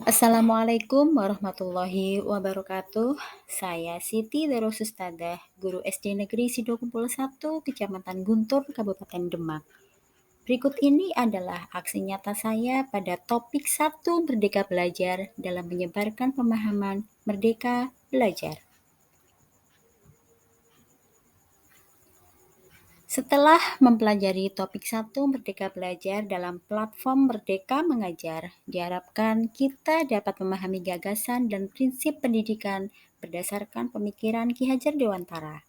Assalamualaikum warahmatullahi wabarakatuh. Saya Siti Darosustadah, guru SD Negeri Sidokumpul 1, Kecamatan Guntur, Kabupaten Demak. Berikut ini adalah aksi nyata saya pada topik 1 Merdeka Belajar dalam menyebarkan pemahaman Merdeka Belajar. Setelah mempelajari topik 1 Merdeka Belajar dalam platform Merdeka Mengajar, diharapkan kita dapat memahami gagasan dan prinsip pendidikan berdasarkan pemikiran Ki Hajar Dewantara.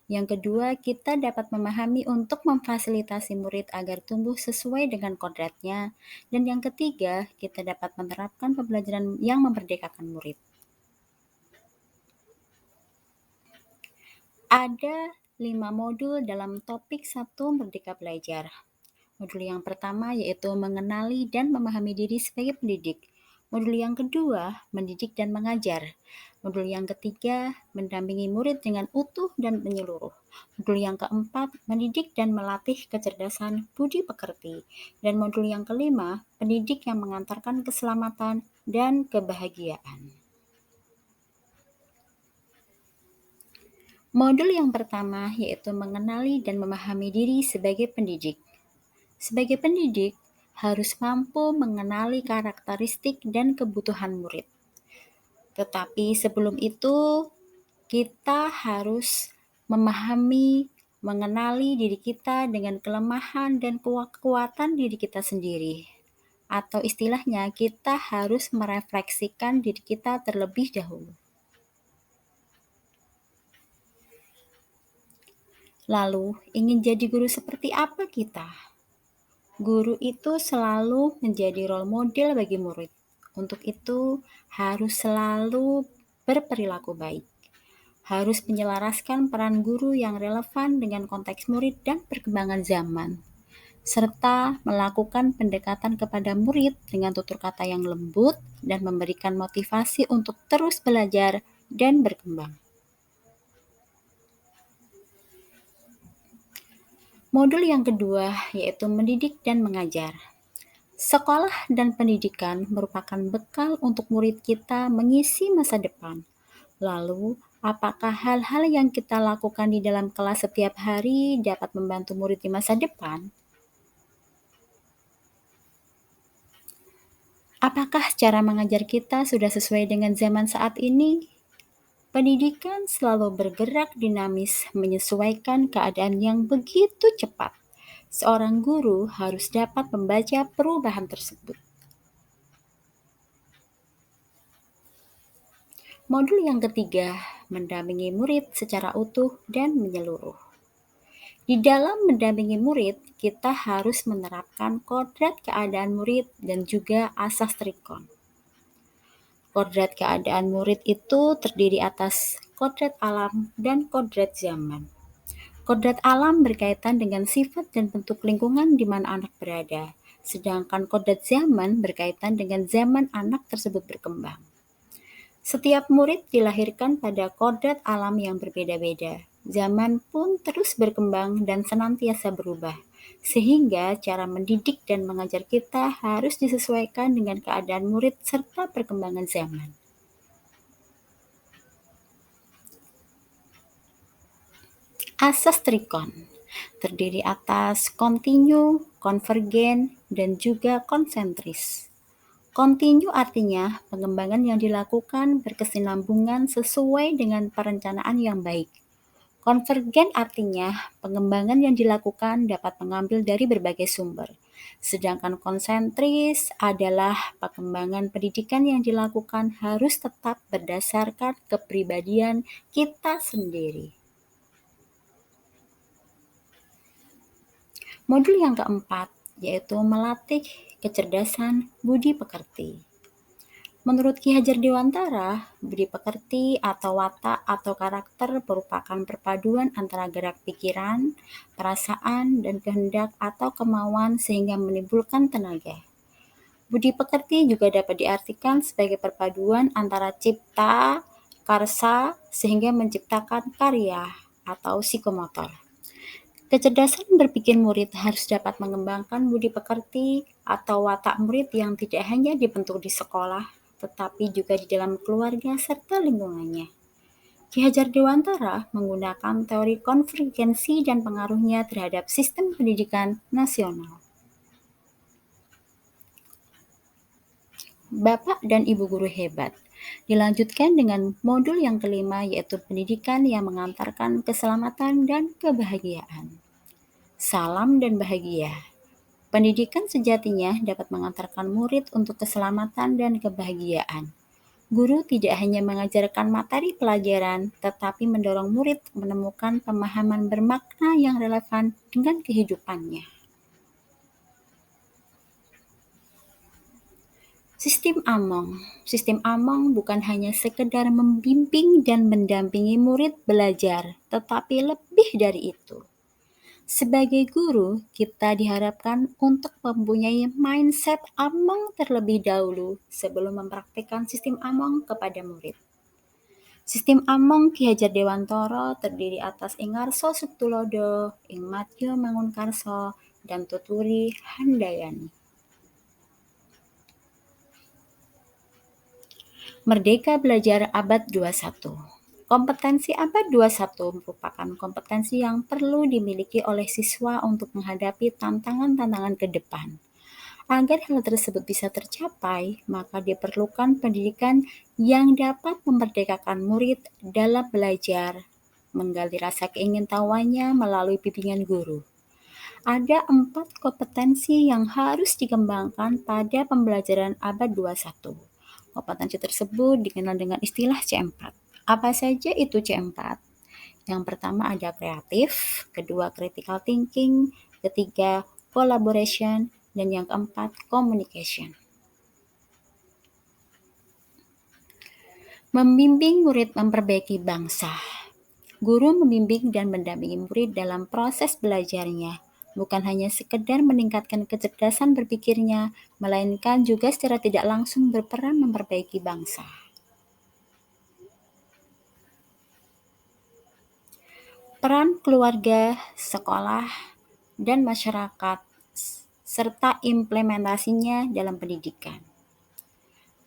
Yang kedua, kita dapat memahami untuk memfasilitasi murid agar tumbuh sesuai dengan kodratnya. Dan yang ketiga, kita dapat menerapkan pembelajaran yang memerdekakan murid. Ada 5 modul dalam topik 1 Merdeka Belajar. Modul yang pertama yaitu mengenali dan memahami diri sebagai pendidik. Modul yang kedua, mendidik dan mengajar. Modul yang ketiga, mendampingi murid dengan utuh dan menyeluruh. Modul yang keempat, mendidik dan melatih kecerdasan budi pekerti. Dan modul yang kelima, pendidik yang mengantarkan keselamatan dan kebahagiaan. Modul yang pertama yaitu mengenali dan memahami diri sebagai pendidik. Sebagai pendidik, harus mampu mengenali karakteristik dan kebutuhan murid. Tetapi sebelum itu, kita harus memahami, mengenali diri kita dengan kelemahan dan kekuatan diri kita sendiri. Atau istilahnya, kita harus merefleksikan diri kita terlebih dahulu. Lalu, ingin jadi guru seperti apa kita? Guru itu selalu menjadi role model bagi murid. Untuk itu, harus selalu berperilaku baik. Harus menyelaraskan peran guru yang relevan dengan konteks murid dan perkembangan zaman, serta melakukan pendekatan kepada murid dengan tutur kata yang lembut dan memberikan motivasi untuk terus belajar dan berkembang. Modul yang kedua yaitu mendidik dan mengajar. Sekolah dan pendidikan merupakan bekal untuk murid kita mengisi masa depan. Lalu, apakah hal-hal yang kita lakukan di dalam kelas setiap hari dapat membantu murid di masa depan? Apakah cara mengajar kita sudah sesuai dengan zaman saat ini? Pendidikan selalu bergerak dinamis menyesuaikan keadaan yang begitu cepat. Seorang guru harus dapat membaca perubahan tersebut. Modul yang ketiga, mendampingi murid secara utuh dan menyeluruh. Di dalam mendampingi murid, kita harus menerapkan kodrat keadaan murid dan juga asas trikon. Kodrat keadaan murid itu terdiri atas kodrat alam dan kodrat zaman. Kodrat alam berkaitan dengan sifat dan bentuk lingkungan di mana anak berada, sedangkan kodrat zaman berkaitan dengan zaman anak tersebut berkembang. Setiap murid dilahirkan pada kodrat alam yang berbeda-beda. Zaman pun terus berkembang dan senantiasa berubah, sehingga cara mendidik dan mengajar kita harus disesuaikan dengan keadaan murid serta perkembangan zaman. Asas trikon terdiri atas kontinu, konvergen, dan juga konsentris. Kontinu artinya pengembangan yang dilakukan berkesinambungan sesuai dengan perencanaan yang baik. Konvergen artinya pengembangan yang dilakukan dapat mengambil dari berbagai sumber. Sedangkan konsentris adalah pengembangan pendidikan yang dilakukan harus tetap berdasarkan kepribadian kita sendiri. Modul yang keempat yaitu melatih kecerdasan budi pekerti. Menurut Ki Hajar Dewantara, budi pekerti atau watak atau karakter merupakan perpaduan antara gerak pikiran, perasaan, dan kehendak atau kemauan sehingga menimbulkan tenaga. Budi pekerti juga dapat diartikan sebagai perpaduan antara cipta, karsa, sehingga menciptakan karya atau psikomotor. Kecerdasan berpikir murid harus dapat mengembangkan budi pekerti atau watak murid yang tidak hanya dibentuk di sekolah, tetapi juga di dalam keluarga serta lingkungannya. Ki Hajar Dewantara menggunakan teori konvergensi dan pengaruhnya terhadap sistem pendidikan nasional. Bapak dan Ibu guru hebat. Dilanjutkan dengan modul yang kelima, yaitu pendidikan yang mengantarkan keselamatan dan kebahagiaan. Salam dan bahagia. Pendidikan sejatinya dapat mengantarkan murid untuk keselamatan dan kebahagiaan. Guru tidak hanya mengajarkan materi pelajaran, tetapi mendorong murid menemukan pemahaman bermakna yang relevan dengan kehidupannya. Sistem Among. Sistem Among bukan hanya sekedar membimbing dan mendampingi murid belajar, tetapi lebih dari itu. Sebagai guru, kita diharapkan untuk mempunyai mindset Among terlebih dahulu sebelum mempraktikkan sistem Among kepada murid. Sistem Among Ki Hajar Dewantara terdiri atas Ing Ngarso Subtulodo, Ing Matyo Mangunkarso, dan Tuturi Handayani. Merdeka Belajar Abad 21. Kompetensi abad 21 merupakan kompetensi yang perlu dimiliki oleh siswa untuk menghadapi tantangan-tantangan ke depan. Agar hal tersebut bisa tercapai, maka diperlukan pendidikan yang dapat memerdekakan murid dalam belajar, menggali rasa keingintahuannya melalui bimbingan guru. Ada 4 kompetensi yang harus dikembangkan pada pembelajaran abad 21. Kompetensi tersebut dikenal dengan istilah C4. Apa saja itu C4? Yang pertama ada kreatif, kedua critical thinking, ketiga collaboration, dan yang keempat communication. Membimbing murid memperbaiki bangsa. Guru membimbing dan mendampingi murid dalam proses belajarnya, bukan hanya sekedar meningkatkan kecerdasan berpikirnya, melainkan juga secara tidak langsung berperan memperbaiki bangsa. Peran keluarga, sekolah, dan masyarakat, serta implementasinya dalam pendidikan.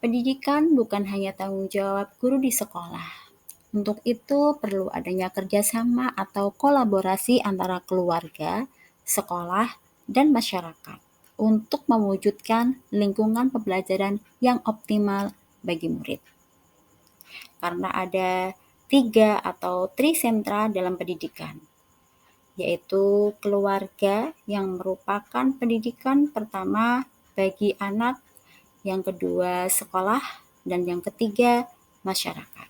Pendidikan bukan hanya tanggung jawab guru di sekolah. Untuk itu perlu adanya kerjasama atau kolaborasi antara keluarga, sekolah, dan masyarakat untuk mewujudkan lingkungan pembelajaran yang optimal bagi murid. Karena ada 3 atau trisentra dalam pendidikan, yaitu keluarga yang merupakan pendidikan pertama bagi anak, yang kedua sekolah, dan yang ketiga masyarakat.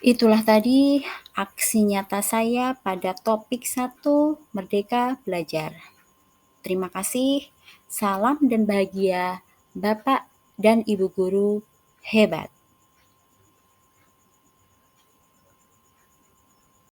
Itulah tadi aksi nyata saya pada topik 1, Merdeka Belajar. Terima kasih, salam dan bahagia Bapak dan Ibu guru hebat.